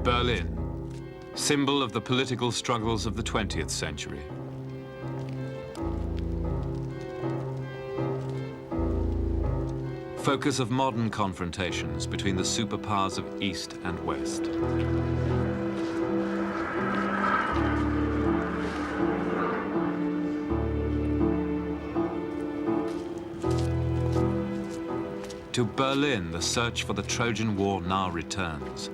Berlin, symbol of the political struggles of the 20th century. Focus of modern confrontations between the superpowers of East and West. To Berlin, the search for the Trojan War now returns.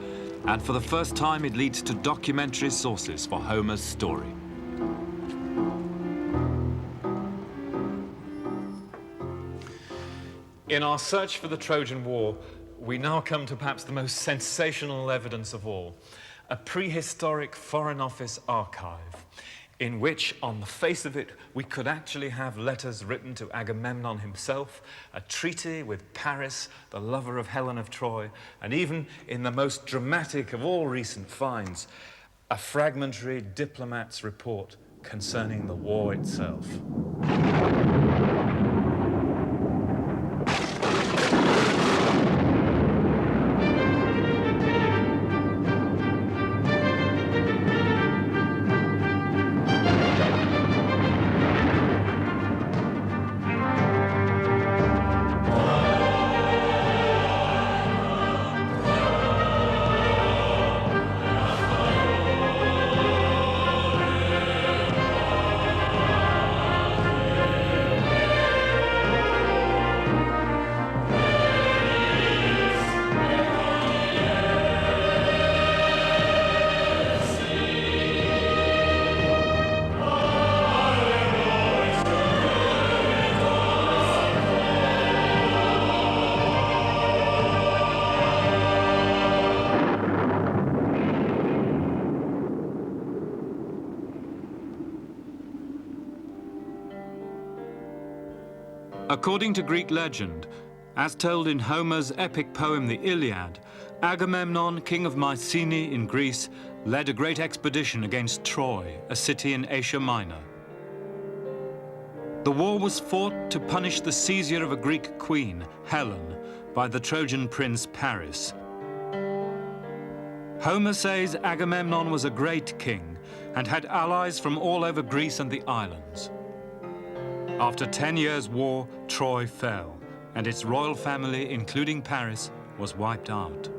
And for the first time, it leads to documentary sources for Homer's story. In our search for the Trojan War, we now come to perhaps the most sensational evidence of all, a prehistoric Foreign Office archive, in which, on the face of it, we could actually have letters written to Agamemnon himself, a treaty with Paris, the lover of Helen of Troy, and even, in the most dramatic of all recent finds, a fragmentary diplomat's report concerning the war itself. According to Greek legend, as told in Homer's epic poem The Iliad, Agamemnon, king of Mycenae in Greece, led a great expedition against Troy, a city in Asia Minor. The war was fought to punish the seizure of a Greek queen, Helen, by the Trojan prince Paris. Homer says Agamemnon was a great king and had allies from all over Greece and the islands. After 10 years' war, Troy fell, and its royal family, including Paris, was wiped out.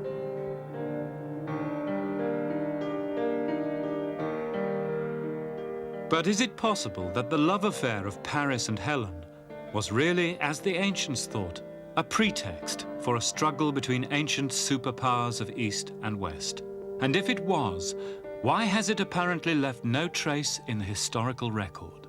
But is it possible that the love affair of Paris and Helen was really, as the ancients thought, a pretext for a struggle between ancient superpowers of East and West? And if it was, why has it apparently left no trace in the historical record?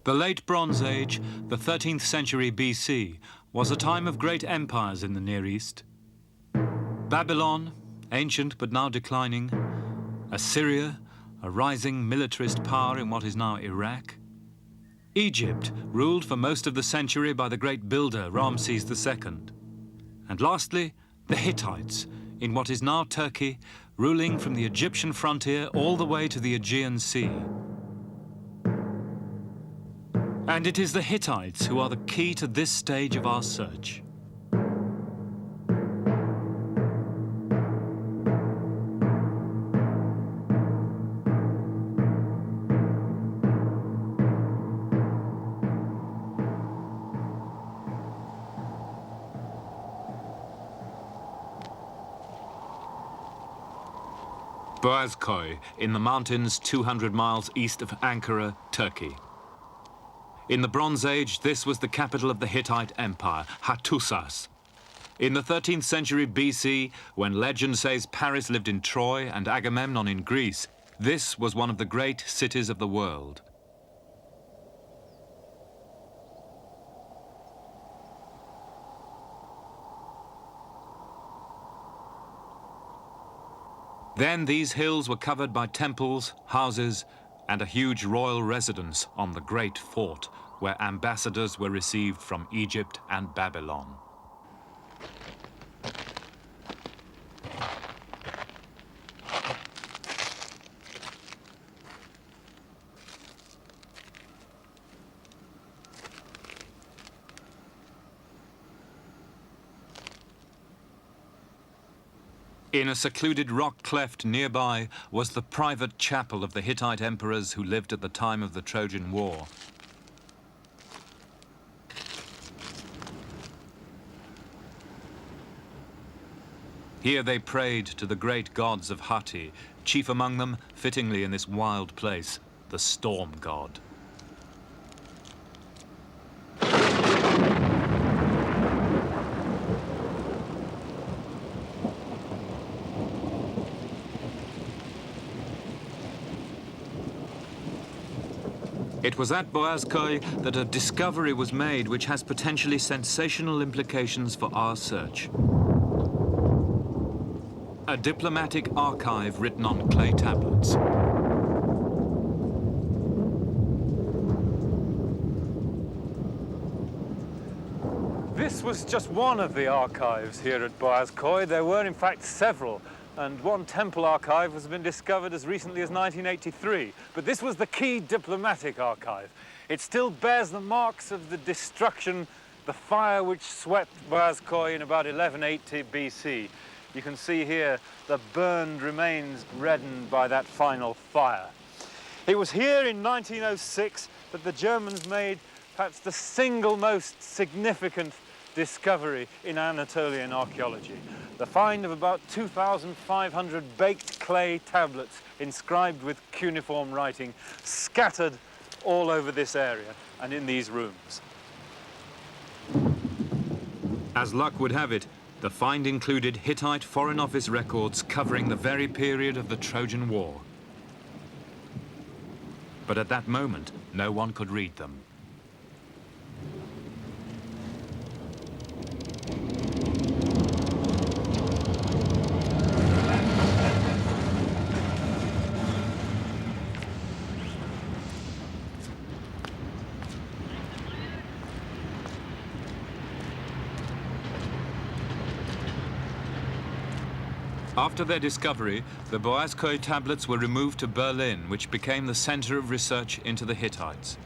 The late Bronze Age, the 13th century BC, was a time of great empires in the Near East. Babylon, ancient but now declining, Assyria, a rising militarist power in what is now Iraq, Egypt, ruled for most of the century by the great builder Ramses II, and lastly, the Hittites, in what is now Turkey, ruling from the Egyptian frontier all the way to the Aegean Sea. And it is the Hittites who are the key to this stage of our search. Boğazköy, in the mountains 200 miles east of Ankara, Turkey. In the Bronze Age, this was the capital of the Hittite Empire, Hattusas. In the 13th century BC, when legend says Paris lived in Troy and Agamemnon in Greece, this was one of the great cities of the world. Then these hills were covered by temples, houses, and a huge royal residence on the Great Fort, where ambassadors were received from Egypt and Babylon. In a secluded rock cleft nearby was the private chapel of the Hittite emperors who lived at the time of the Trojan War. Here they prayed to the great gods of Hatti, chief among them, fittingly in this wild place, the storm god. It was at Boğazköy that a discovery was made which has potentially sensational implications for our search. A diplomatic archive written on clay tablets. This was just one of the archives here at Boğazköy. There were in fact several, and one temple archive has been discovered as recently as 1983. But this was the key diplomatic archive. It still bears the marks of the destruction, the fire which swept Boğazköy in about 1180 BC. You can see here the burned remains reddened by that final fire. It was here in 1906 that the Germans made perhaps the single most significant discovery in Anatolian archaeology. The find of about 2,500 baked clay tablets inscribed with cuneiform writing scattered all over this area and in these rooms. As luck would have it, the find included Hittite Foreign Office records covering the very period of the Trojan War. But at that moment, no one could read them. After their discovery, the Boğazköy tablets were removed to Berlin, which became the center of research into the Hittites.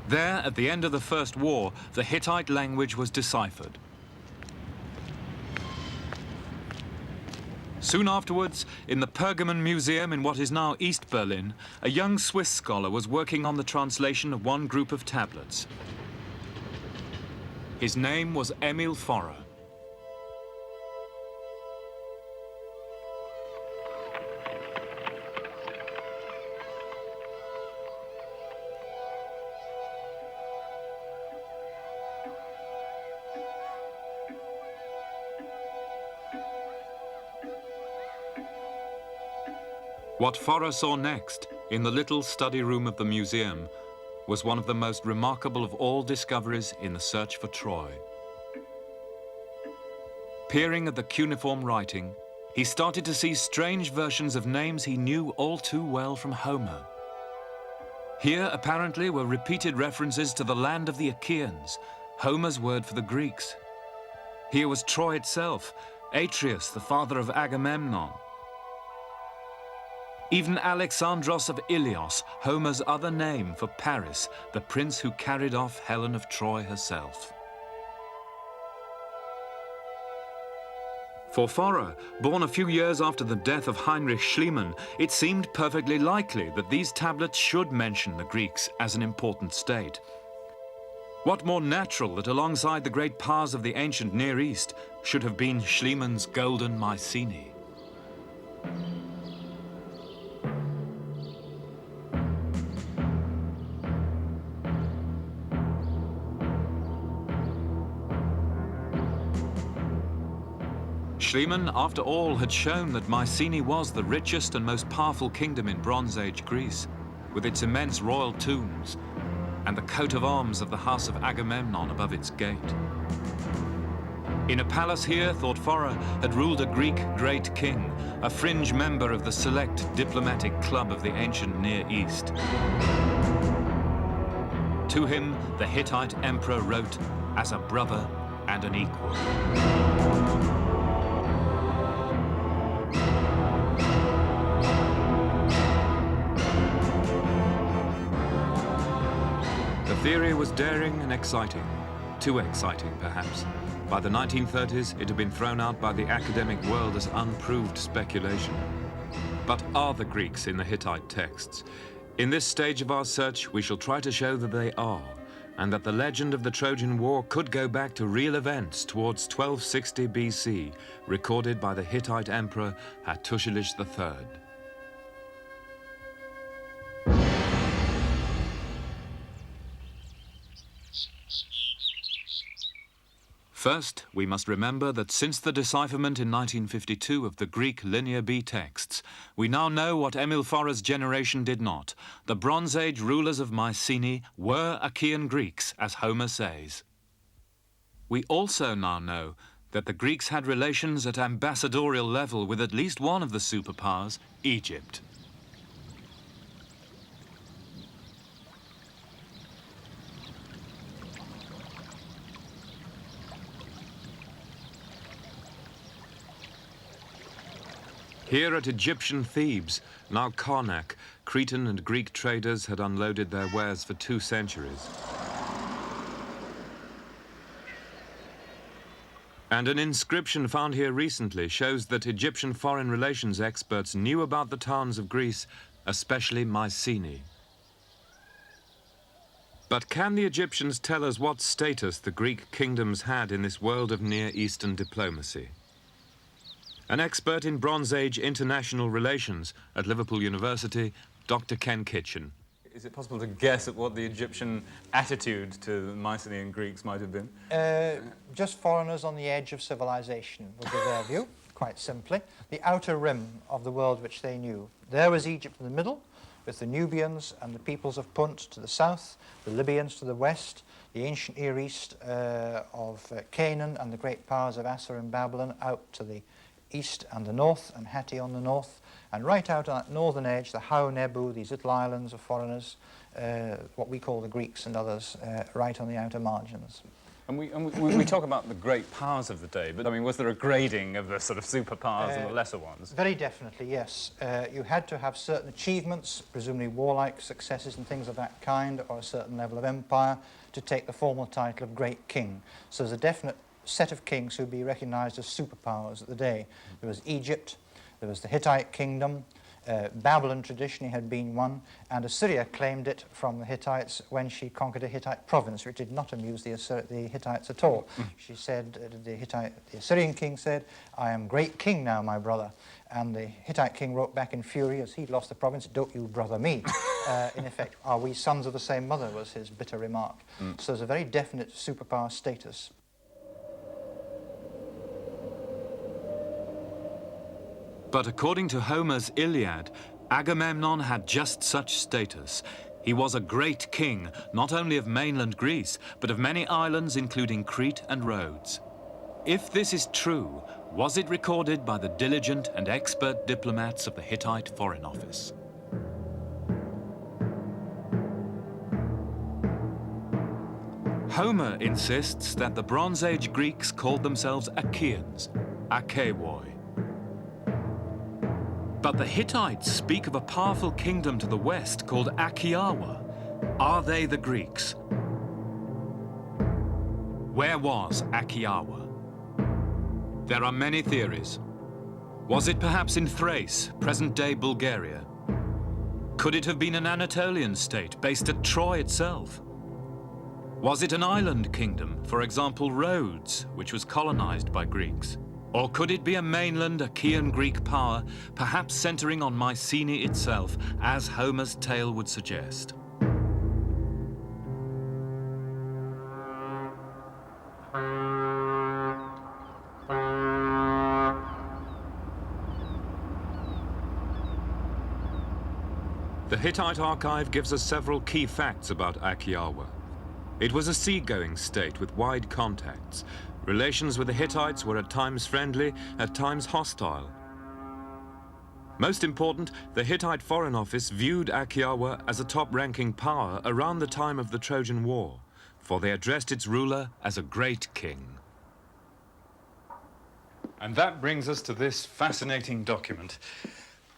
There, at the end of the First War, the Hittite language was deciphered. Soon afterwards, in the Pergamon Museum in what is now East Berlin, a young Swiss scholar was working on the translation of one group of tablets. His name was Emil Forrer. What Forrer saw next, in the little study room of the museum, was one of the most remarkable of all discoveries in the search for Troy. Peering at the cuneiform writing, he started to see strange versions of names he knew all too well from Homer. Here, apparently, were repeated references to the land of the Achaeans, Homer's word for the Greeks. Here was Troy itself, Atreus, the father of Agamemnon. Even Alexandros of Ilios, Homer's other name for Paris, the prince who carried off Helen of Troy herself. For Forrer, born a few years after the death of Heinrich Schliemann, it seemed perfectly likely that these tablets should mention the Greeks as an important state. What more natural that alongside the great powers of the ancient Near East should have been Schliemann's golden Mycenae? Schliemann, after all, had shown that Mycenae was the richest and most powerful kingdom in Bronze Age Greece, with its immense royal tombs and the coat of arms of the house of Agamemnon above its gate. In a palace here, thought Forrer, had ruled a Greek great king, a fringe member of the select diplomatic club of the ancient Near East. To him, the Hittite emperor wrote as a brother and an equal. The theory was daring and exciting, too exciting perhaps. By the 1930s, it had been thrown out by the academic world as unproved speculation. But are the Greeks in the Hittite texts? In this stage of our search, we shall try to show that they are, and that the legend of the Trojan War could go back to real events towards 1260 BC, recorded by the Hittite emperor Hattusilish III. First, we must remember that since the decipherment in 1952 of the Greek Linear B texts, we now know what Emil Forer's generation did not. The Bronze Age rulers of Mycenae were Achaean Greeks, as Homer says. We also now know that the Greeks had relations at ambassadorial level with at least one of the superpowers, Egypt. Here at Egyptian Thebes, now Karnak, Cretan and Greek traders had unloaded their wares for 2 centuries. And an inscription found here recently shows that Egyptian foreign relations experts knew about the towns of Greece, especially Mycenae. But can the Egyptians tell us what status the Greek kingdoms had in this world of Near Eastern diplomacy? An expert in Bronze Age international relations at Liverpool University, Dr. Ken Kitchen. Is it possible to guess at what the Egyptian attitude to the Mycenaean Greeks might have been? Just foreigners on the edge of civilization would be their view, quite simply. The outer rim of the world which they knew. There was Egypt in the middle, with the Nubians and the peoples of Punt to the south, the Libyans to the west, the ancient Near East of Canaan and the great powers of Assur and Babylon out to the east and the north, and Hatti on the north, and right out on that northern edge, the Hau Nebu, these little islands of foreigners, what we call the Greeks and others, right on the outer margins. And we talk about the great powers of the day, but I mean, was there a grading of the sort of superpowers and the lesser ones? Very definitely, yes. You had to have certain achievements, presumably warlike successes and things of that kind, or a certain level of empire, to take the formal title of Great King. So there's a definite set of kings who would be recognized as superpowers at the day. There was Egypt, there was the Hittite kingdom, Babylon traditionally had been one, and Assyria claimed it from the Hittites when she conquered a Hittite province, which did not amuse the Hittites at all. She said, the Assyrian king said, "I am great king now, my brother." And the Hittite king wrote back in fury, as he'd lost the province, "Don't you brother me." In effect, "Are we sons of the same mother?" was his bitter remark. So there's a very definite superpower status. But according to Homer's Iliad, Agamemnon had just such status. He was a great king, not only of mainland Greece, but of many islands, including Crete and Rhodes. If this is true, was it recorded by the diligent and expert diplomats of the Hittite Foreign Office? Homer insists that the Bronze Age Greeks called themselves Achaeans, Achaewoi. But the Hittites speak of a powerful kingdom to the west called Achaeawa. Are they the Greeks? Where was Achaeawa? There are many theories. Was it perhaps in Thrace, present-day Bulgaria? Could it have been an Anatolian state based at Troy itself? Was it an island kingdom, for example Rhodes, which was colonized by Greeks? Or could it be a mainland Achaean Greek power, perhaps centering on Mycenae itself, as Homer's tale would suggest? The Hittite archive gives us several key facts about Achaeawa. It was a seagoing state with wide contacts. Relations with the Hittites were at times friendly, at times hostile. Most important, the Hittite Foreign Office viewed Achaeawa as a top-ranking power around the time of the Trojan War, for they addressed its ruler as a great king. And that brings us to this fascinating document.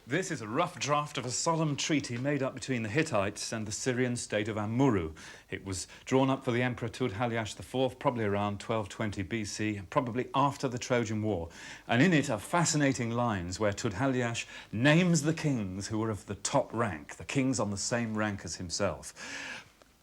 This is a rough draft of a solemn treaty made up between the Hittites and the Syrian state of Amurru. It was drawn up for the Emperor Tudhaliash IV, probably around 1220 BC, probably after the Trojan War. And in it are fascinating lines where Tudhaliash names the kings who were of the top rank, the kings on the same rank as himself.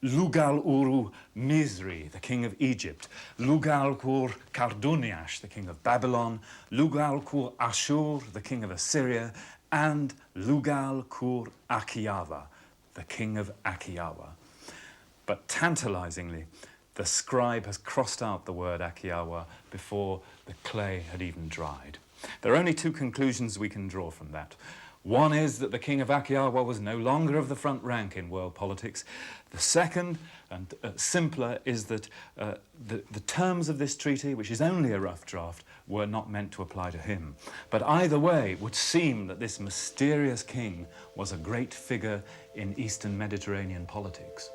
Lugal-uru Misri, the king of Egypt, Lugal-kur Karduniash, the king of Babylon, Lugal-kur Ashur, the king of Assyria, and Lugal-kur Akiava, the king of Akiawa. But tantalizingly, the scribe has crossed out the word Akiawa before the clay had even dried. There are only two conclusions we can draw from that. One is that the king of Akiawa was no longer of the front rank in world politics. The second, and simpler, is that the terms of this treaty, which is only a rough draft, were not meant to apply to him. But either way, it would seem that this mysterious king was a great figure in Eastern Mediterranean politics.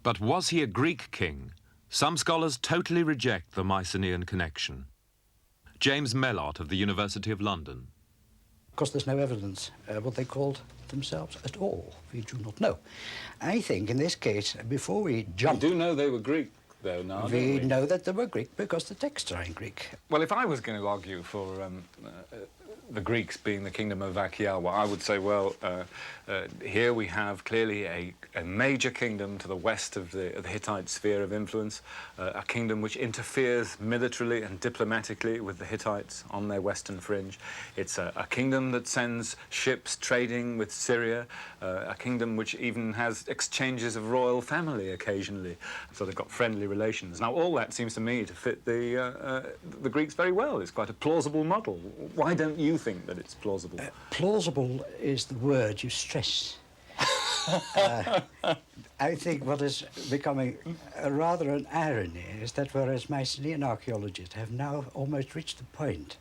But was he a Greek king? Some scholars totally reject the Mycenaean connection. James Mellott of the University of London. Of course, there's no evidence what they called themselves at all. We do not know. I think in this case, before we jump... We do know they were Greek, though, now, don't we? We know that they were Greek because the texts are in Greek. Well, if I was going to argue for the Greeks being the kingdom of Akiawa, I would say, well, here we have clearly a major kingdom to the west of the Hittite sphere of influence, a kingdom which interferes militarily and diplomatically with the Hittites on their western fringe. It's a kingdom that sends ships trading with Syria, a kingdom which even has exchanges of royal family occasionally, so they've got friendly relations. Now, all that seems to me to fit the Greeks very well. It's quite a plausible model. Why don't you think that it's plausible? Plausible is the word you stress. I think what is becoming rather an irony is that whereas Mycenaean archaeologists have now almost reached the point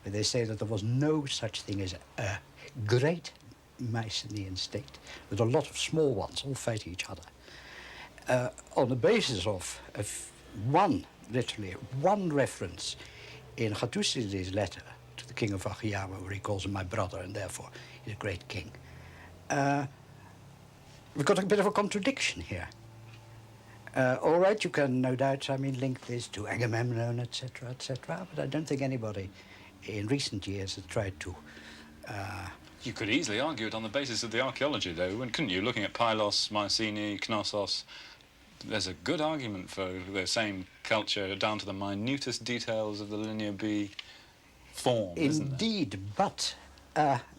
where they say that there was no such thing as a great Mycenaean state, with a lot of small ones all fighting each other, on the basis of literally one reference in Hattusili's letter to the king of Achaeawa, where he calls him my brother and therefore he's a great king. We've got a bit of a contradiction here. All right, you can no doubt, link this to Agamemnon, etc., but I don't think anybody in recent years has tried to... You could easily argue it on the basis of the archaeology, though, couldn't you? Looking at Pylos, Mycenae, Knossos, there's a good argument for the same culture down to the minutest details of the Linear B form, isn't there? Indeed, but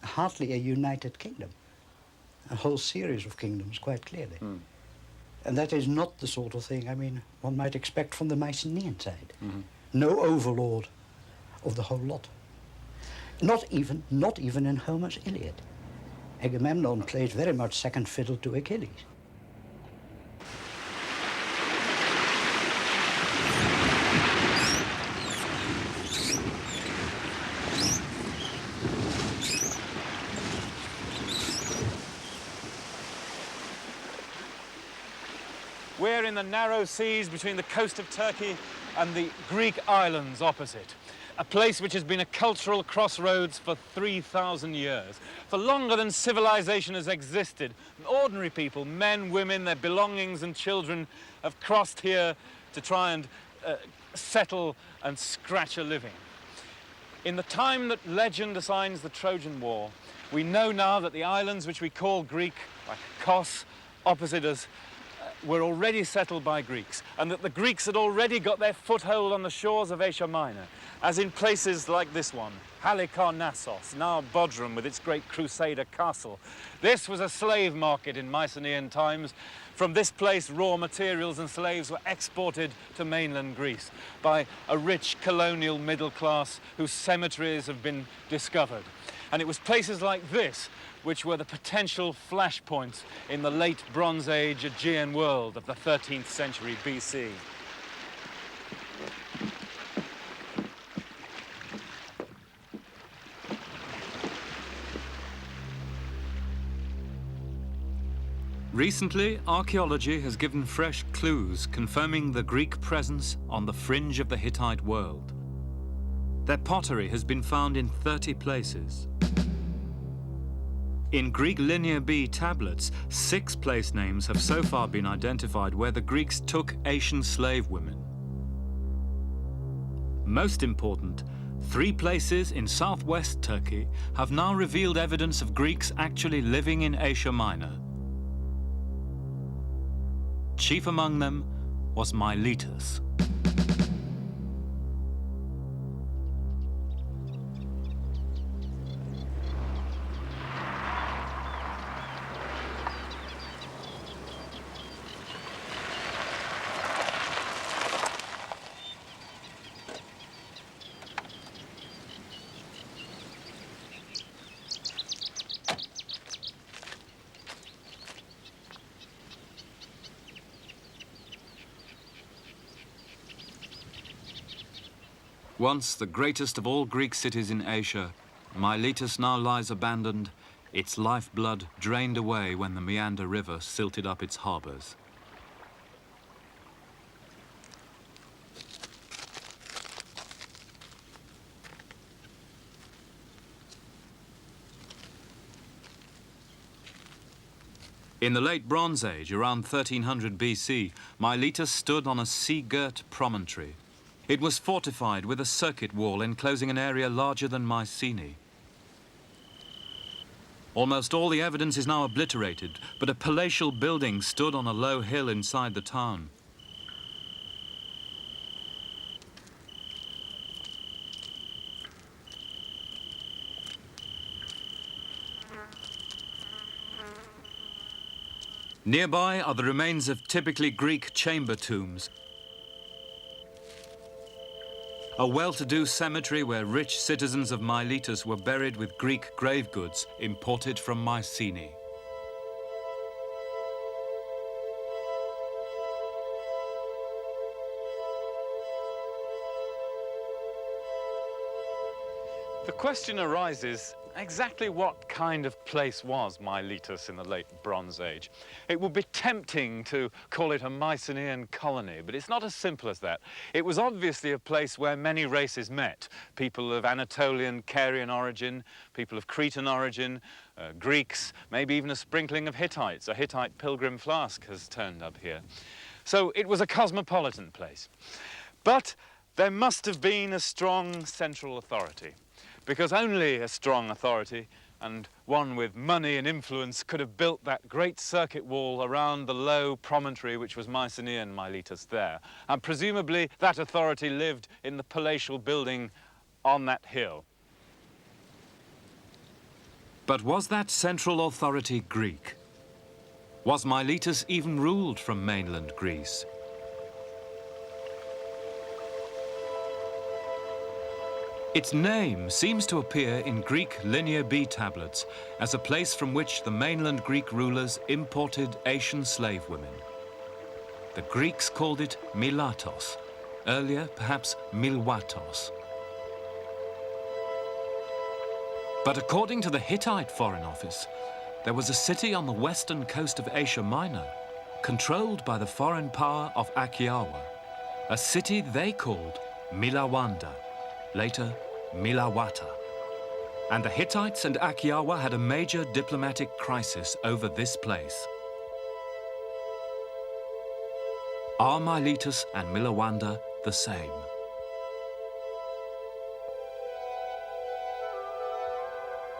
hardly a united kingdom. A whole series of kingdoms, quite clearly. And that is not the sort of thing, one might expect from the Mycenaean side. No overlord of the whole lot. Not even in Homer's Iliad. Agamemnon plays very much second fiddle to Achilles. We're in the narrow seas between the coast of Turkey and the Greek islands opposite. A place which has been a cultural crossroads for 3,000 years. For longer than civilization has existed, ordinary people, men, women, their belongings and children have crossed here to try and settle and scratch a living. In the time that legend assigns the Trojan War, we know now that the islands which we call Greek, like Kos, opposite us, were already settled by Greeks, and that the Greeks had already got their foothold on the shores of Asia Minor, as in places like this one, Halikarnassos, now Bodrum with its great crusader castle. This was a slave market in Mycenaean times. From this place, raw materials and slaves were exported to mainland Greece by a rich colonial middle class whose cemeteries have been discovered. And it was places like this which were the potential flashpoints in the late Bronze Age Aegean world of the 13th century BC. Recently, archaeology has given fresh clues confirming the Greek presence on the fringe of the Hittite world. Their pottery has been found in 30 places. In Greek Linear B tablets, 6 place names have so far been identified where the Greeks took Asian slave women. Most important, 3 places in southwest Turkey have now revealed evidence of Greeks actually living in Asia Minor. Chief among them was Miletus. Once the greatest of all Greek cities in Asia, Miletus now lies abandoned, its lifeblood drained away when the Meander River silted up its harbours. In the late Bronze Age, around 1300 BC, Miletus stood on a sea-girt promontory. It was fortified with a circuit wall enclosing an area larger than Mycenae. Almost all the evidence is now obliterated, but a palatial building stood on a low hill inside the town. Nearby are the remains of typically Greek chamber tombs. A well-to-do cemetery where rich citizens of Miletus were buried with Greek grave goods imported from Mycenae. The question arises, exactly what kind of place was Miletus in the late Bronze Age? It would be tempting to call it a Mycenaean colony, but it's not as simple as that. It was obviously a place where many races met. People of Anatolian, Carian origin, people of Cretan origin, Greeks, maybe even a sprinkling of Hittites. A Hittite pilgrim flask has turned up here. So it was a cosmopolitan place. But there must have been a strong central authority, because only a strong authority and one with money and influence could have built that great circuit wall around the low promontory which was Mycenaean Miletus there. And presumably that authority lived in the palatial building on that hill. But was that central authority Greek? Was Miletus even ruled from mainland Greece? Its name seems to appear in Greek Linear B tablets as a place from which the mainland Greek rulers imported Asian slave women. The Greeks called it Milatos, earlier perhaps Milwatos. But according to the Hittite Foreign Office, there was a city on the western coast of Asia Minor, controlled by the foreign power of Akiawa, a city they called Milawanda, later Milawata. And the Hittites and Akiawa had a major diplomatic crisis over this place. Are Miletus and Milawanda the same?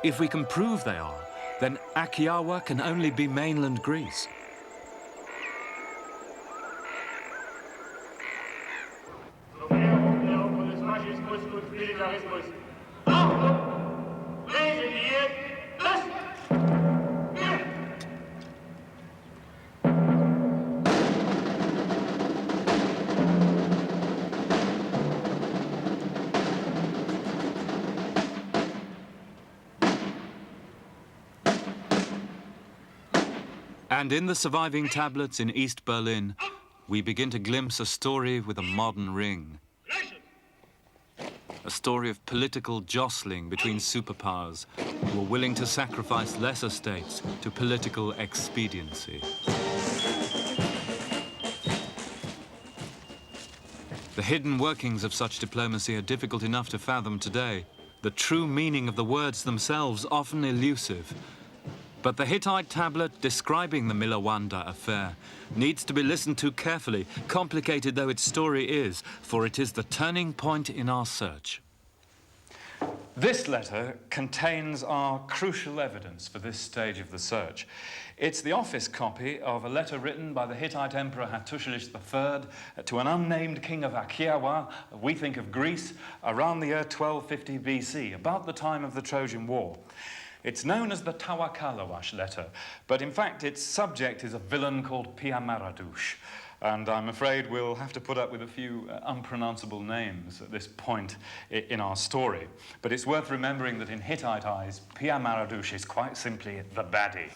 If we can prove they are, then Akiawa can only be mainland Greece. And in the surviving tablets in East Berlin, we begin to glimpse a story with a modern ring. a story of political jostling between superpowers who were willing to sacrifice lesser states to political expediency. The hidden workings of such diplomacy are difficult enough to fathom today, the true meaning of the words themselves often elusive. But the Hittite tablet describing the Milawanda affair needs to be listened to carefully, complicated though its story is, for it is the turning point in our search. This letter contains our crucial evidence for this stage of the search. It's the office copy of a letter written by the Hittite Emperor Hattushalis III to an unnamed king of Achaewa, we think of Greece, around the year 1250 BC, about the time of the Trojan War. It's known as the Tawakalawash letter, but in fact its subject is a villain called Piamaradush. And I'm afraid we'll have to put up with a few unpronounceable names at this point in our story. But it's worth remembering that in Hittite eyes, Piamaradush is quite simply the baddie.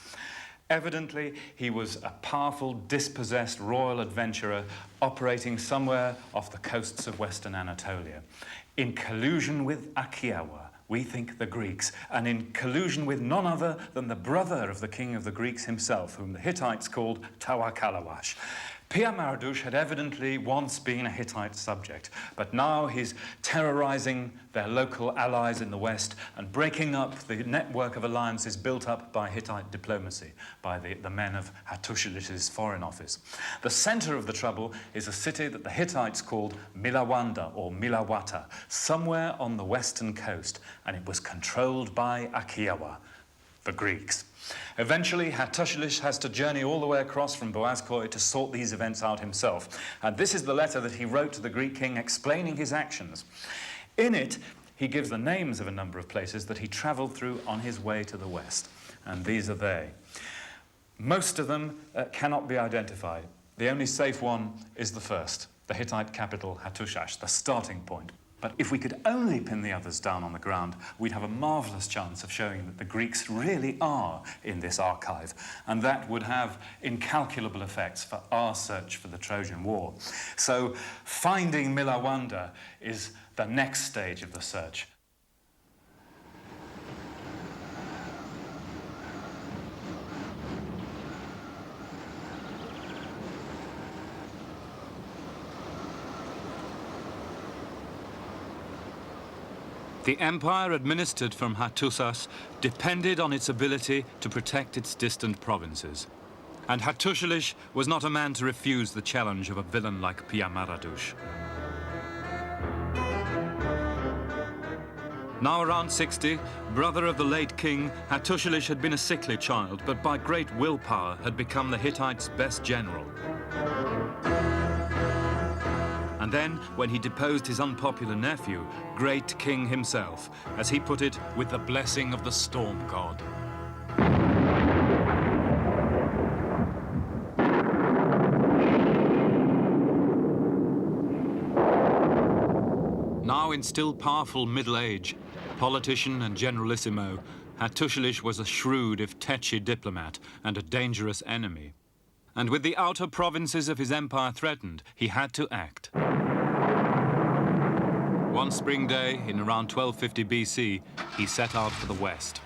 Evidently, he was a powerful, dispossessed royal adventurer operating somewhere off the coasts of Western Anatolia, in collusion with Achaewa, we think the Greeks, and in collusion with none other than the brother of the king of the Greeks himself, whom the Hittites called Tawakalawash. Piamaradush had evidently once been a Hittite subject, but now he's terrorizing their local allies in the West and breaking up the network of alliances built up by Hittite diplomacy, by the men of Hattushalis' foreign office. The center of the trouble is a city that the Hittites called Milawanda or Milawata, somewhere on the western coast, and it was controlled by Achaewa, the Greeks. Eventually, Hattushalis has to journey all the way across from Boazkoi to sort these events out himself. And this is the letter that he wrote to the Greek king explaining his actions. In it, he gives the names of a number of places that he traveled through on his way to the west. And these are they. Most of them cannot be identified. The only safe one is the first, the Hittite capital Hattushash, the starting point. But if we could only pin the others down on the ground, we'd have a marvellous chance of showing that the Greeks really are in this archive, and that would have incalculable effects for our search for the Trojan War. So finding Milawanda is the next stage of the search. The empire administered from Hattusas depended on its ability to protect its distant provinces. And Hattushalis was not a man to refuse the challenge of a villain like Piamaradush. Now around 60, brother of the late king, Hattushalis had been a sickly child, but by great willpower had become the Hittites' best general. And then, when he deposed his unpopular nephew, great king himself, as he put it, with the blessing of the storm god. Now in still powerful middle age, politician and generalissimo, Hattushalis was a shrewd if tetchy diplomat and a dangerous enemy. And with the outer provinces of his empire threatened, he had to act. One spring day, in around 1250 BC, he set out for the west.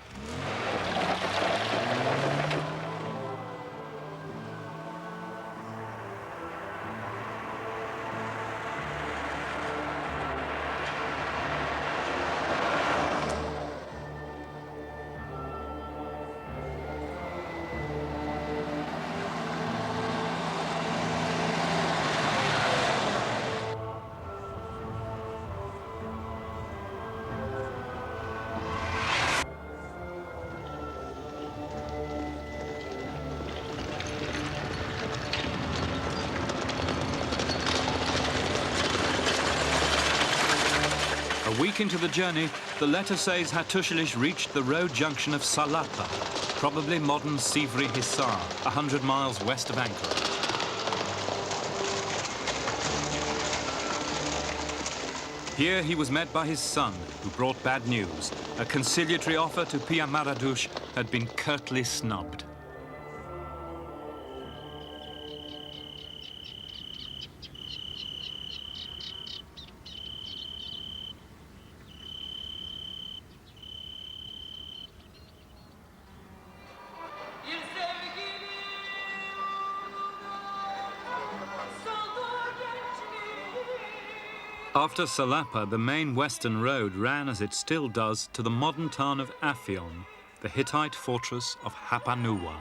A week into the journey, the letter says Hattushalis reached the road junction of Salapa, probably modern Sivri Hisar, 100 miles west of Ankara. Here he was met by his son, who brought bad news. A conciliatory offer to Piamaradush had been curtly snubbed. After Salapa, the main western road ran, as it still does, to the modern town of Aphion, the Hittite fortress of Hapanuwa.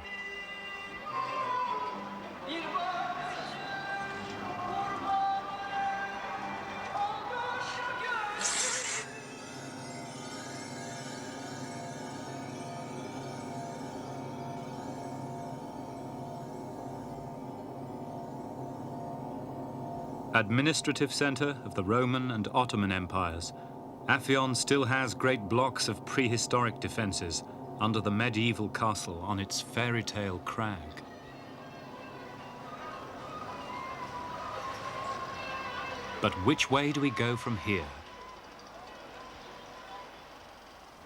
Administrative centre of the Roman and Ottoman empires, Aphion still has great blocks of prehistoric defences under the medieval castle on its fairy tale crag. But which way do we go from here?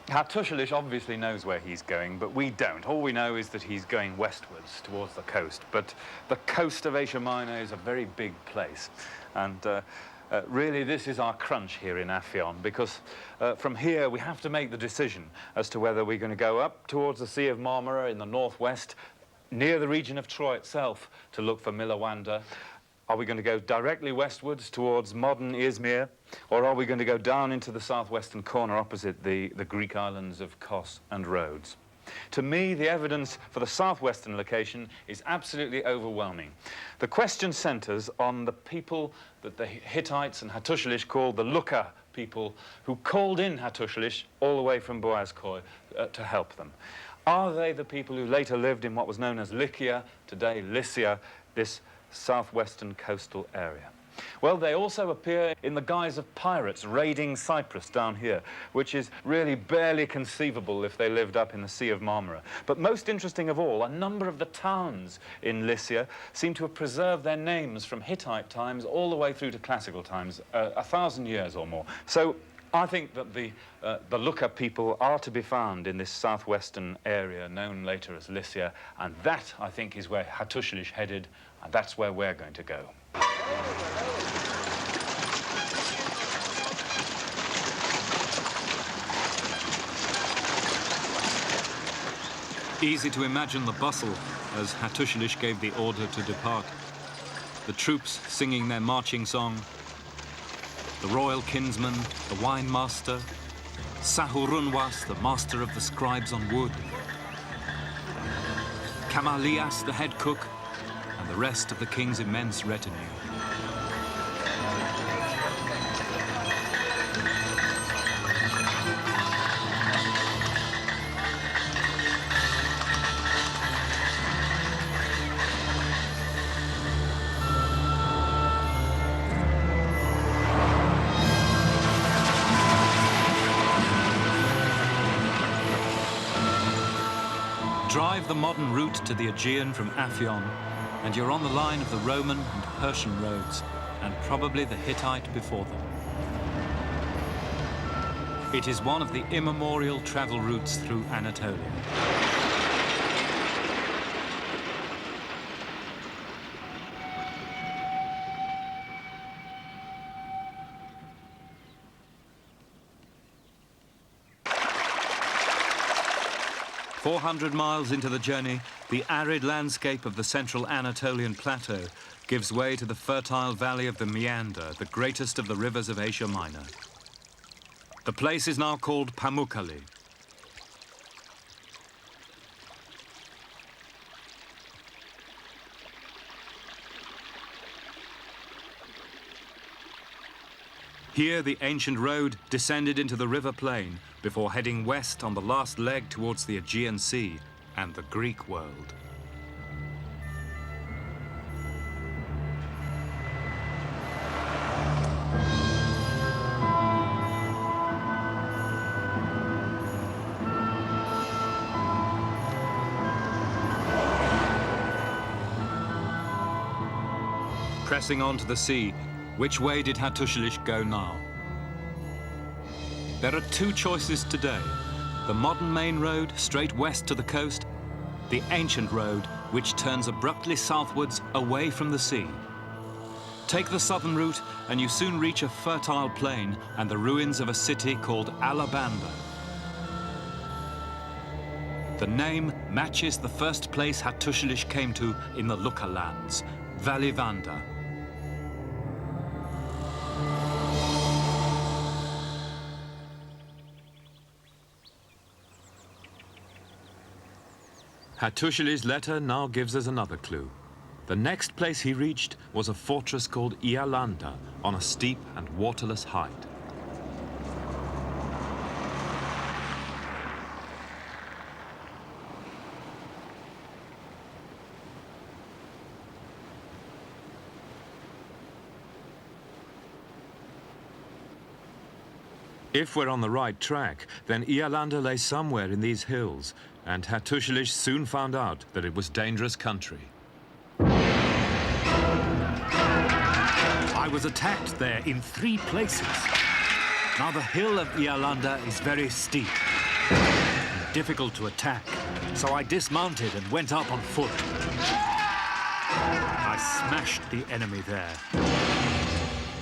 Hattusilish obviously knows where he's going, but we don't. All we know is that he's going westwards towards the coast. But the coast of Asia Minor is a very big place. And really, this is our crunch here in Aphion, because from here we have to make the decision as to whether we're going to go up towards the Sea of Marmara in the northwest, near the region of Troy itself, to look for Milawanda. Are we going to go directly westwards towards modern Izmir, or are we going to go down into the southwestern corner opposite the Greek islands of Kos and Rhodes? To me, the evidence for the southwestern location is absolutely overwhelming. The question centres on the people that the Hittites and Hattusilish called the Luka people, who called in Hattusilish all the way from Boğazköy to help them. Are they the people who later lived in what was known as Lycia, today Lycia, this southwestern coastal area? Well, they also appear in the guise of pirates raiding Cyprus down here, which is really barely conceivable if they lived up in the Sea of Marmara. But most interesting of all, a number of the towns in Lycia seem to have preserved their names from Hittite times all the way through to classical times, 1,000 years or more. So I think that the Luka people are to be found in this southwestern area known later as Lycia, and that, I think, is where Hattusilish headed, and that's where we're going to go. Easy to imagine the bustle as Hattusilish gave the order to depart. The troops singing their marching song, the royal kinsman, the wine master, Sahurunwas, the master of the scribes on wood, Kamalias, the head cook, and the rest of the king's immense retinue. Drive the modern route to the Aegean from Aphion, and you're on the line of the Roman and Persian roads, and probably the Hittite before them. It is one of the immemorial travel routes through Anatolia. "400 miles into the journey, the arid landscape of the central Anatolian plateau gives way to the fertile valley of the Meander, the greatest of the rivers of Asia Minor. The place is now called Pamukkale. Here, the ancient road descended into the river plain before heading west on the last leg towards the Aegean Sea and the Greek world. Pressing on to the sea, which way did Hattusilish go now? There are two choices today: the modern main road straight west to the coast, the ancient road which turns abruptly southwards away from the sea. Take the southern route and you soon reach a fertile plain and the ruins of a city called Alabanda. The name matches the first place Hattusilish came to in the Luka lands, Valivanda. Hattusili's letter now gives us another clue. The next place he reached was a fortress called Ialanda on a steep and waterless height. If we're on the right track, then Ialanda lay somewhere in these hills, and Hattusili soon found out that it was dangerous country. I was attacked there in 3 places. Now the hill of Ialanda is very steep and difficult to attack, so I dismounted and went up on foot. I smashed the enemy there.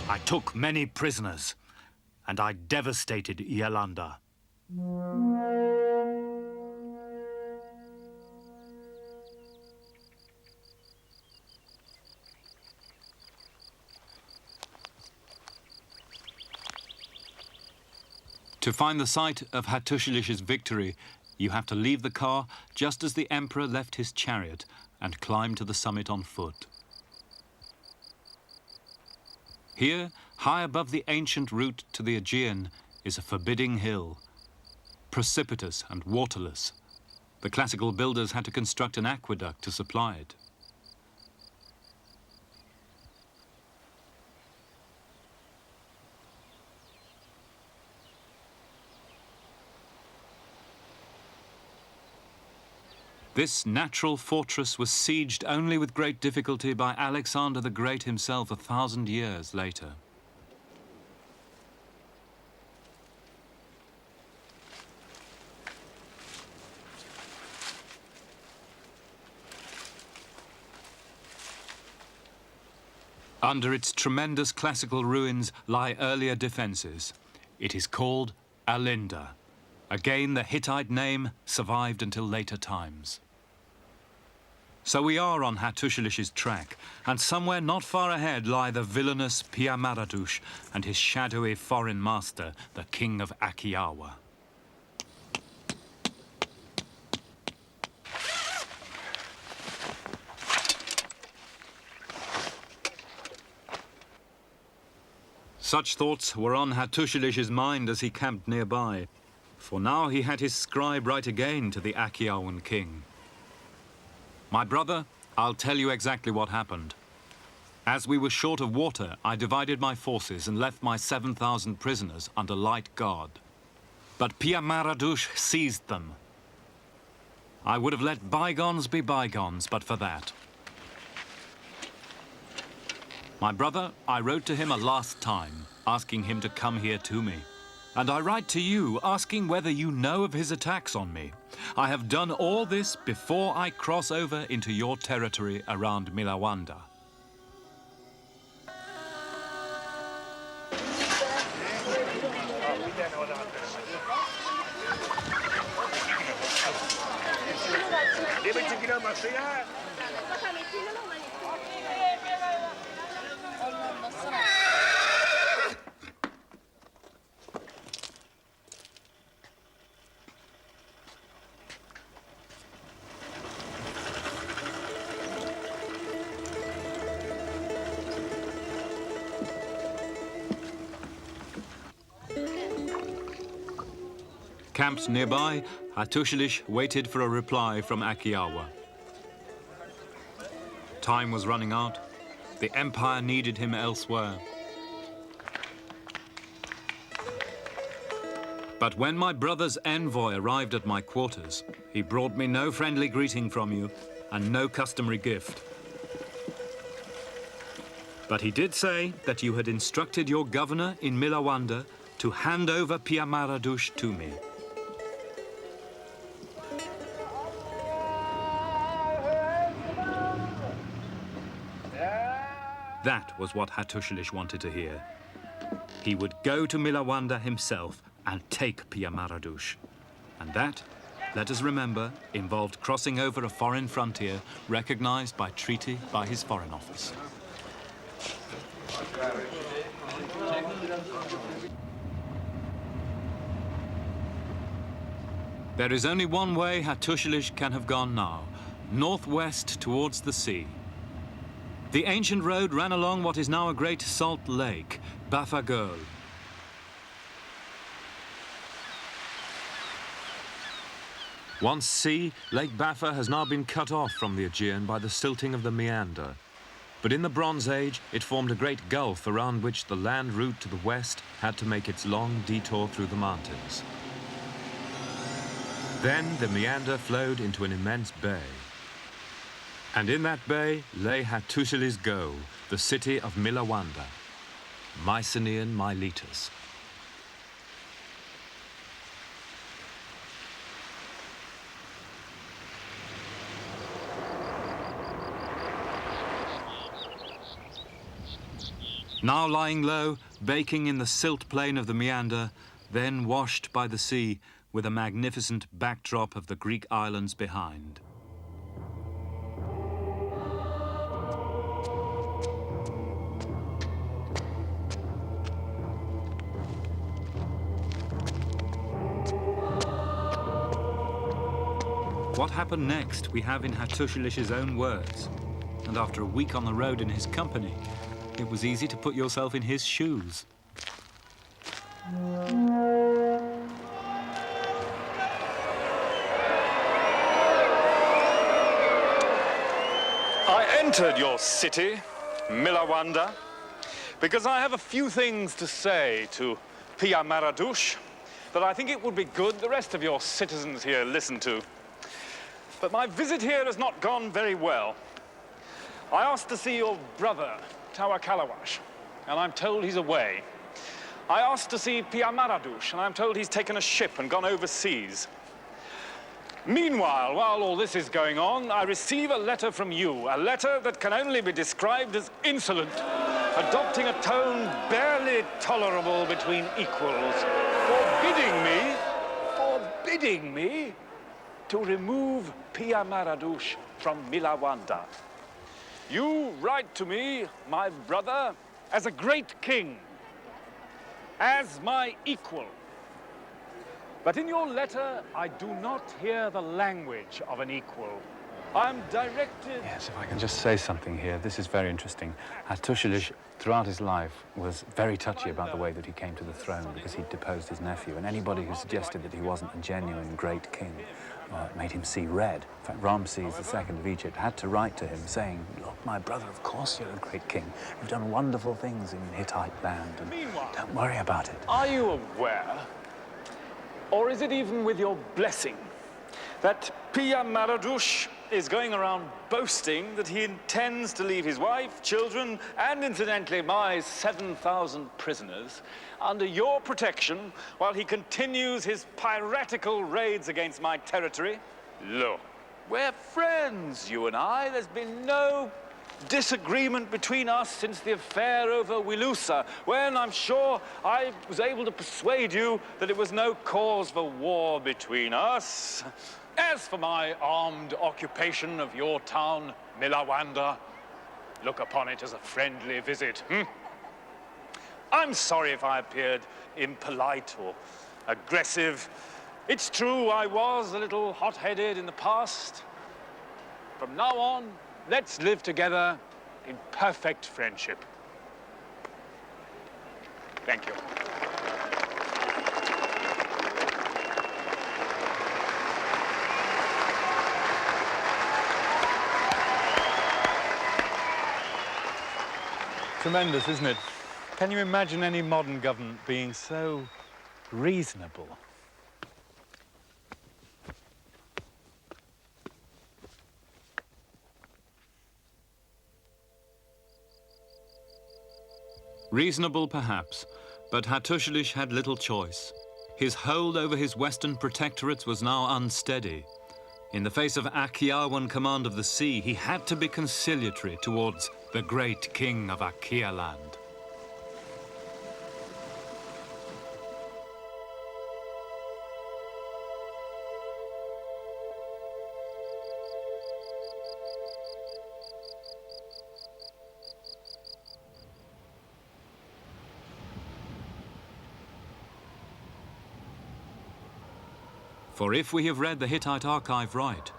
I took many prisoners, and I devastated Ialanda. To find the site of Hattusili's victory, you have to leave the car just as the emperor left his chariot and climb to the summit on foot. Here, high above the ancient route to the Aegean, is a forbidding hill, precipitous and waterless. The classical builders had to construct an aqueduct to supply it. This natural fortress was sieged only with great difficulty by Alexander the Great himself 1,000 years later. Under its tremendous classical ruins lie earlier defenses. It is called Alinda. Again, the Hittite name survived until later times. So we are on Hattusili's track, and somewhere not far ahead lie the villainous Pia-Maradush and his shadowy foreign master, the king of Akiawa. Such thoughts were on Hattusili's mind as he camped nearby, for now he had his scribe write again to the Akiawan king. My brother, I'll tell you exactly what happened. As we were short of water, I divided my forces and left my 7,000 prisoners under light guard. But Pia-Maradush seized them. I would have let bygones be bygones, but for that. My brother, I wrote to him a last time, asking him to come here to me. And I write to you, asking whether you know of his attacks on me. I have done all this before I cross over into your territory around Milawanda. Camped nearby, Hattusili waited for a reply from Akiawa. Time was running out. The empire needed him elsewhere. But when my brother's envoy arrived at my quarters, he brought me no friendly greeting from you and no customary gift. But he did say that you had instructed your governor in Milawanda to hand over Pia-Maradush to me. That was what Hattusili wanted to hear. He would go to Milawanda himself and take Pia-Maradush. And that, let us remember, involved crossing over a foreign frontier recognized by treaty by his Foreign Office. There is only one way Hattusilish can have gone now, northwest towards the sea. The ancient road ran along what is now a great salt lake, Bafagöl. Once sea, Lake Baffa has now been cut off from the Aegean by the silting of the Meander. But in the Bronze Age, it formed a great gulf around which the land route to the west had to make its long detour through the mountains. Then the Meander flowed into an immense bay. And in that bay lay Hattusili's goal, the city of Milawanda, Mycenaean Miletus. Now lying low, baking in the silt plain of the Meander, then washed by the sea with a magnificent backdrop of the Greek islands behind. What happened next we have in Hattusilish's own words, and after a week on the road in his company, it was easy to put yourself in his shoes. I entered your city, Milawanda, because I have a few things to say to Pia Maradush that I think it would be good the rest of your citizens here listen to. But my visit here has not gone very well. I asked to see your brother, Tawakalawash, and I'm told he's away. I asked to see Pia Maradush, and I'm told he's taken a ship and gone overseas. Meanwhile, while all this is going on, I receive a letter from you, a letter that can only be described as insolent, adopting a tone barely tolerable between equals, forbidding me to remove Pia Maradush from Milawanda. You write to me, my brother, as a great king, as my equal. But in your letter, I do not hear the language of an equal. I'm directed... Yes, if I can just say something here, this is very interesting. Hattusilish, throughout his life, was very touchy about the way that he came to the throne because he'd deposed his nephew, and anybody who suggested that he wasn't a genuine great king made him see red. In fact, Ramses II of Egypt had to write to him saying, look, my brother, of course you're a great king. You've done wonderful things in Hittite land, and don't worry about it. Are you aware, or is it even with your blessing, that Pia Maradush is going around boasting that he intends to leave his wife, children, and incidentally my 7,000 prisoners under your protection while he continues his piratical raids against my territory? Look, we're friends, you and I. There's been no disagreement between us since the affair over Wilusa, when I'm sure I was able to persuade you that it was no cause for war between us. As for my armed occupation of your town, Milawanda, look upon it as a friendly visit. I'm sorry if I appeared impolite or aggressive. It's true I was a little hot-headed in the past. From now on, let's live together in perfect friendship. Thank you. Tremendous, isn't it? Can you imagine any modern government being so reasonable? Reasonable, perhaps, but Hattusilish had little choice. His hold over his western protectorates was now unsteady. In the face of Achaeawan command of the sea, he had to be conciliatory towards the great king of Achaea land. For if we have read the Hittite archive right,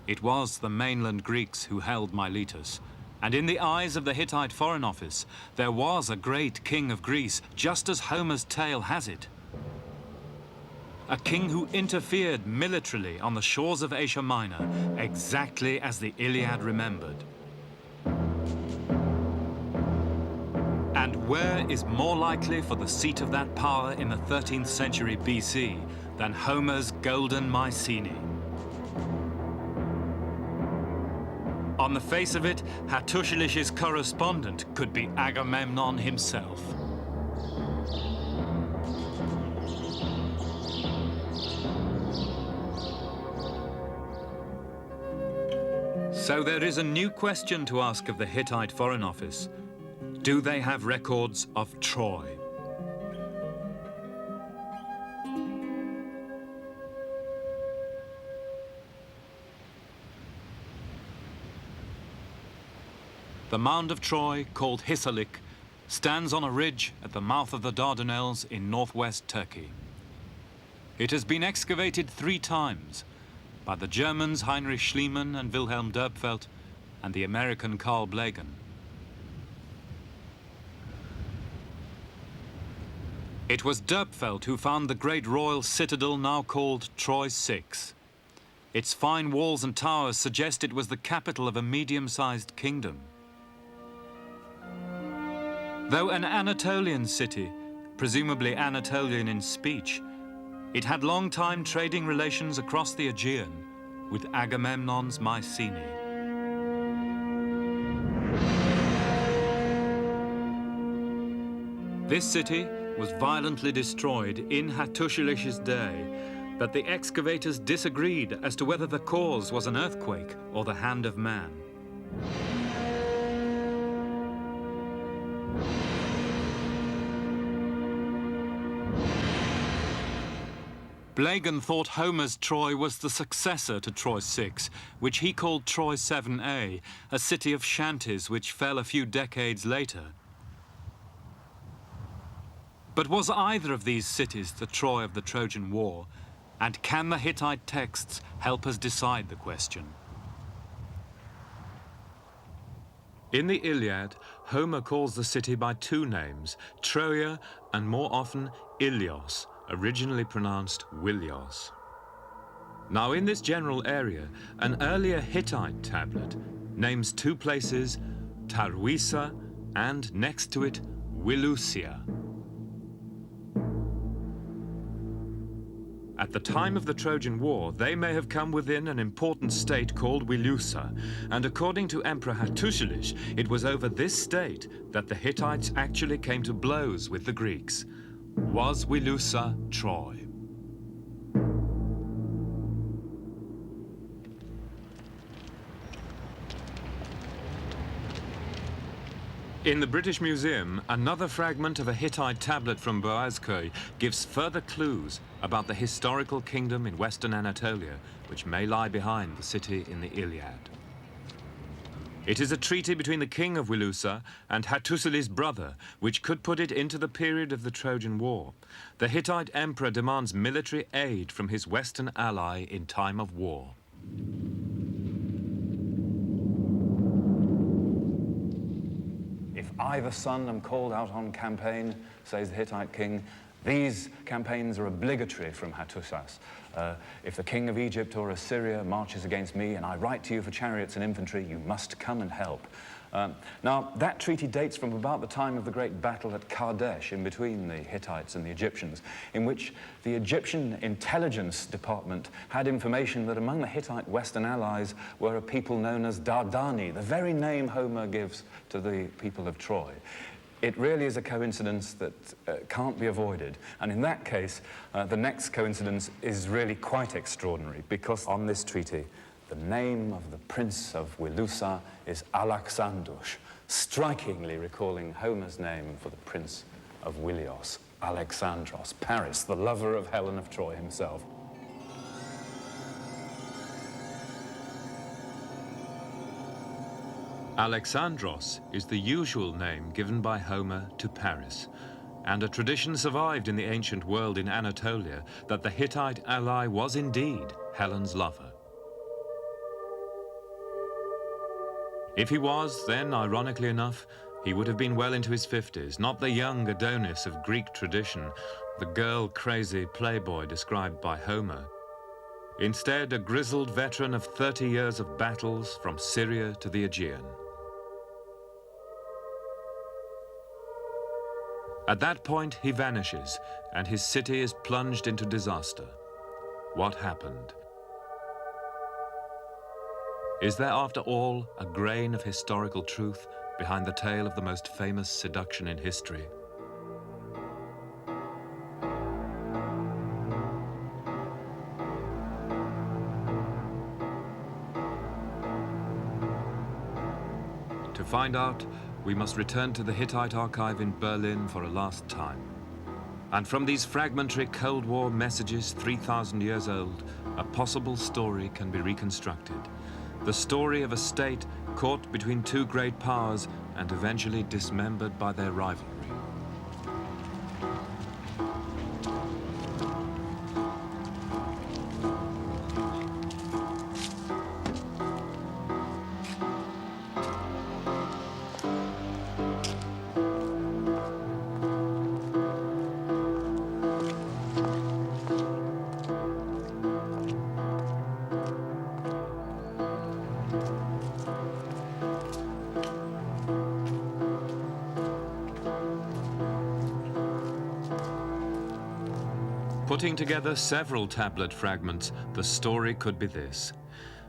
it was the mainland Greeks who held Miletus, and in the eyes of the Hittite Foreign Office, there was a great king of Greece, just as Homer's tale has it. A king who interfered militarily on the shores of Asia Minor, exactly as the Iliad remembered. And where is more likely for the seat of that power in the 13th century BC than Homer's golden Mycenae? On the face of it, Hattusili's correspondent could be Agamemnon himself. So there is a new question to ask of the Hittite Foreign Office. Do they have records of Troy? The mound of Troy, called Hisarlik, stands on a ridge at the mouth of the Dardanelles in northwest Turkey. It has been excavated 3 times by the Germans Heinrich Schliemann and Wilhelm Dörpfeld and the American Carl Blegen. It was Dörpfeld who found the great royal citadel now called Troy 6. Its fine walls and towers suggest it was the capital of a medium-sized kingdom. Though an Anatolian city, presumably Anatolian in speech, it had long-time trading relations across the Aegean with Agamemnon's Mycenae. This city was violently destroyed in Hattusili's day, but the excavators disagreed as to whether the cause was an earthquake or the hand of man. Blegen thought Homer's Troy was the successor to Troy 6, which he called Troy 7a, a city of shanties which fell a few decades later. But was either of these cities the Troy of the Trojan War? And can the Hittite texts help us decide the question? In the Iliad, Homer calls the city by 2 names, Troia and more often Ilios, originally pronounced Wilios. Now in this general area, an earlier Hittite tablet names 2 places, Tarwisa and next to it, Wilusia. At the time of the Trojan War, they may have come within an important state called Wilusa, and according to Emperor Hattusilis, it was over this state that the Hittites actually came to blows with the Greeks. Was Wilusa Troy? In the British Museum, another fragment of a Hittite tablet from Boğazköy gives further clues about the historical kingdom in western Anatolia, which may lie behind the city in the Iliad. It is a treaty between the king of Wilusa and Hattusili's brother, which could put it into the period of the Trojan War. The Hittite emperor demands military aid from his western ally in time of war. If I, the son, am called out on campaign, says the Hittite king, these campaigns are obligatory from Hattusas. If the king of Egypt or Assyria marches against me and I write to you for chariots and infantry, you must come and help. Now, that treaty dates from about the time of the great battle at Kadesh in between the Hittites and the Egyptians, in which the Egyptian intelligence department had information that among the Hittite western allies were a people known as Dardani, the very name Homer gives to the people of Troy. It really is a coincidence that can't be avoided. And in that case, the next coincidence is really quite extraordinary, because on this treaty, the name of the prince of Wilusa is Alexandros, strikingly recalling Homer's name for the prince of Wilios, Alexandros, Paris, the lover of Helen of Troy himself. Alexandros is the usual name given by Homer to Paris. and a tradition survived in the ancient world in Anatolia that the Hittite ally was indeed Helen's lover. If he was, then, ironically enough, he would have been well into his 50s, not the young Adonis of Greek tradition, the girl-crazy playboy described by Homer. Instead, a grizzled veteran of 30 years of battles from Syria to the Aegean. At that point, he vanishes, and his city is plunged into disaster. What happened? Is there, after all, a grain of historical truth behind the tale of the most famous seduction in history? To find out, we must return to the Hittite archive in Berlin for a last time. And from these fragmentary Cold War messages 3,000 years old, a possible story can be reconstructed. The story of a state caught between two great powers and eventually dismembered by their rivalry. Putting together several tablet fragments, the story could be this.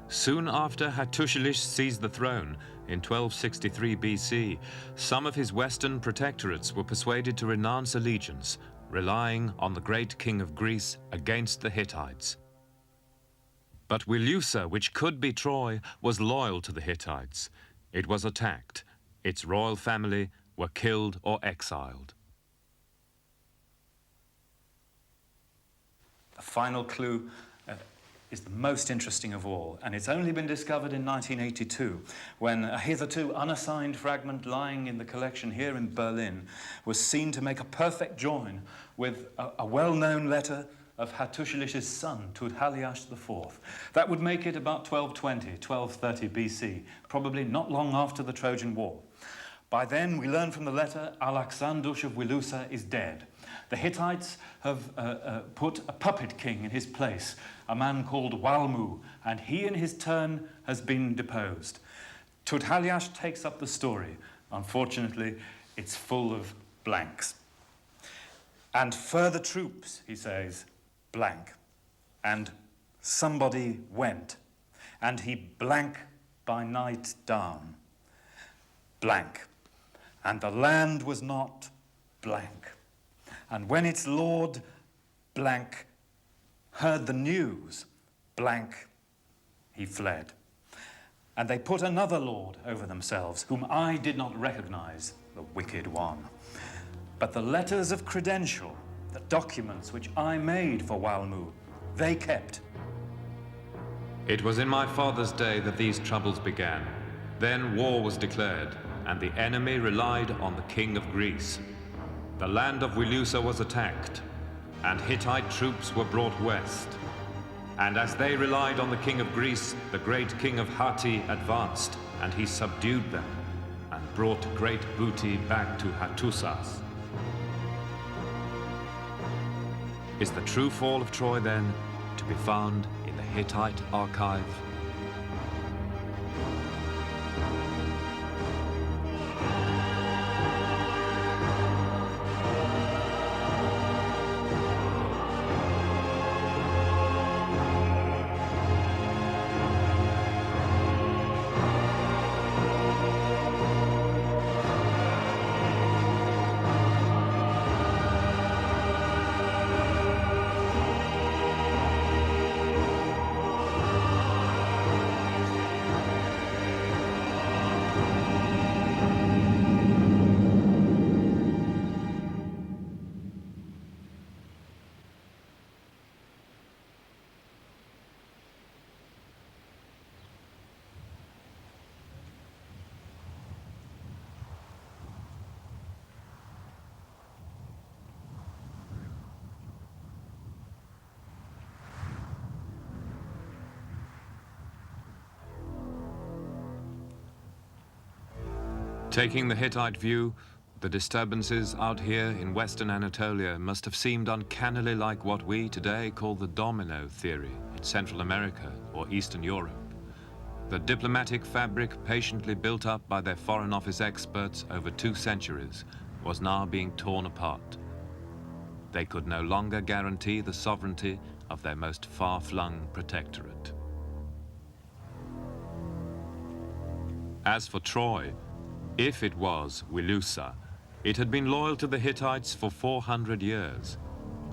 Soon after Hattusilish seized the throne, in 1263 BC, some of his western protectorates were persuaded to renounce allegiance, relying on the great king of Greece against the Hittites. But Wilusa, which could be Troy, was loyal to the Hittites. It was attacked. Its royal family were killed or exiled. The final clue is the most interesting of all, and it's only been discovered in 1982, when a hitherto unassigned fragment lying in the collection here in Berlin was seen to make a perfect join with a well-known letter of Hattusilish's son, Tudhaliash IV. That would make it about 1220, 1230 BC, probably not long after the Trojan War. By then, we learn from the letter, Alexandrush of Wilusa is dead. The Hittites have put a puppet king in his place, a man called Walmu, and he in his turn has been deposed. Tudhaliash takes up the story. Unfortunately, it's full of blanks. And further troops, he says, blank. And somebody went, and he blank by night down. Blank. And the land was not blank. And when its lord, blank, heard the news, blank, he fled. And they put another lord over themselves, whom I did not recognize, the wicked one. But the letters of credential, the documents which I made for Walmu, they kept. It was in my father's day that these troubles began. Then war was declared, and the enemy relied on the king of Greece. The land of Wilusa was attacked, and Hittite troops were brought west. And as they relied on the king of Greece, the great king of Hatti advanced, and he subdued them, and brought great booty back to Hattusas. Is the true fall of Troy, then, to be found in the Hittite archive? Taking the Hittite view, the disturbances out here in Western Anatolia must have seemed uncannily like what we today call the domino theory in Central America or Eastern Europe. The diplomatic fabric patiently built up by their Foreign Office experts over 2 centuries was now being torn apart. They could no longer guarantee the sovereignty of their most far-flung protectorate. As for Troy, if it was Wilusa, it had been loyal to the Hittites for 400 years.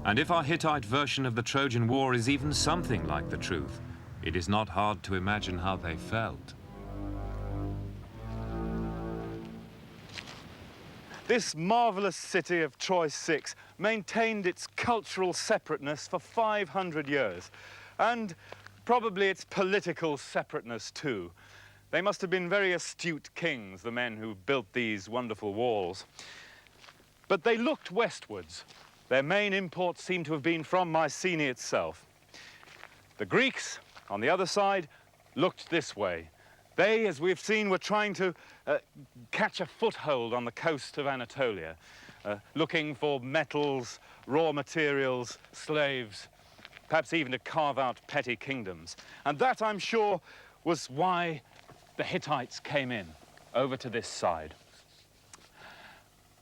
And if our Hittite version of the Trojan War is even something like the truth, it is not hard to imagine how they felt. This marvelous city of Troy VI maintained its cultural separateness for 500 years, and probably its political separateness too. They must have been very astute kings, the men who built these wonderful walls. But they looked westwards. Their main imports seem to have been from Mycenae itself. The Greeks, on the other side, looked this way. They, as we've seen, were trying to catch a foothold on the coast of Anatolia, looking for metals, raw materials, slaves, perhaps even to carve out petty kingdoms. And that, I'm sure, was why the Hittites came in, over to this side.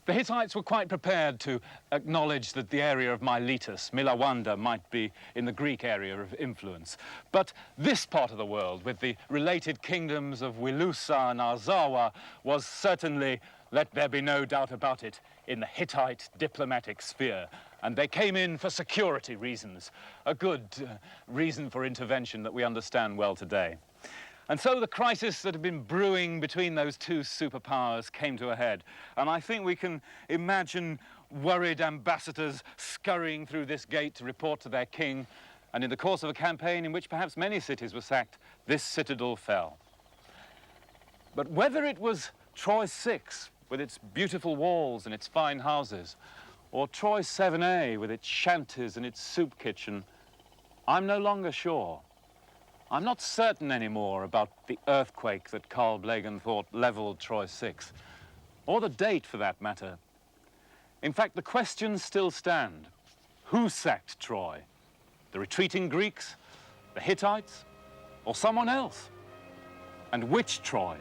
The Hittites were quite prepared to acknowledge that the area of Miletus, Milawanda, might be in the Greek area of influence. But this part of the world, with the related kingdoms of Wilusa and Arzawa, was certainly, let there be no doubt about it, in the Hittite diplomatic sphere. And they came in for security reasons, a good reason for intervention that we understand well today. And so the crisis that had been brewing between those 2 superpowers came to a head. And I think we can imagine worried ambassadors scurrying through this gate to report to their king. And in the course of a campaign in which perhaps many cities were sacked, this citadel fell. But whether it was Troy VI, with its beautiful walls and its fine houses, or Troy 7A with its shanties and its soup kitchen, I'm no longer sure. I'm not certain anymore about the earthquake that Carl Blegen thought leveled Troy VI, or the date for that matter. In fact, the questions still stand. Who sacked Troy? The retreating Greeks, the Hittites, or someone else? And which Troy?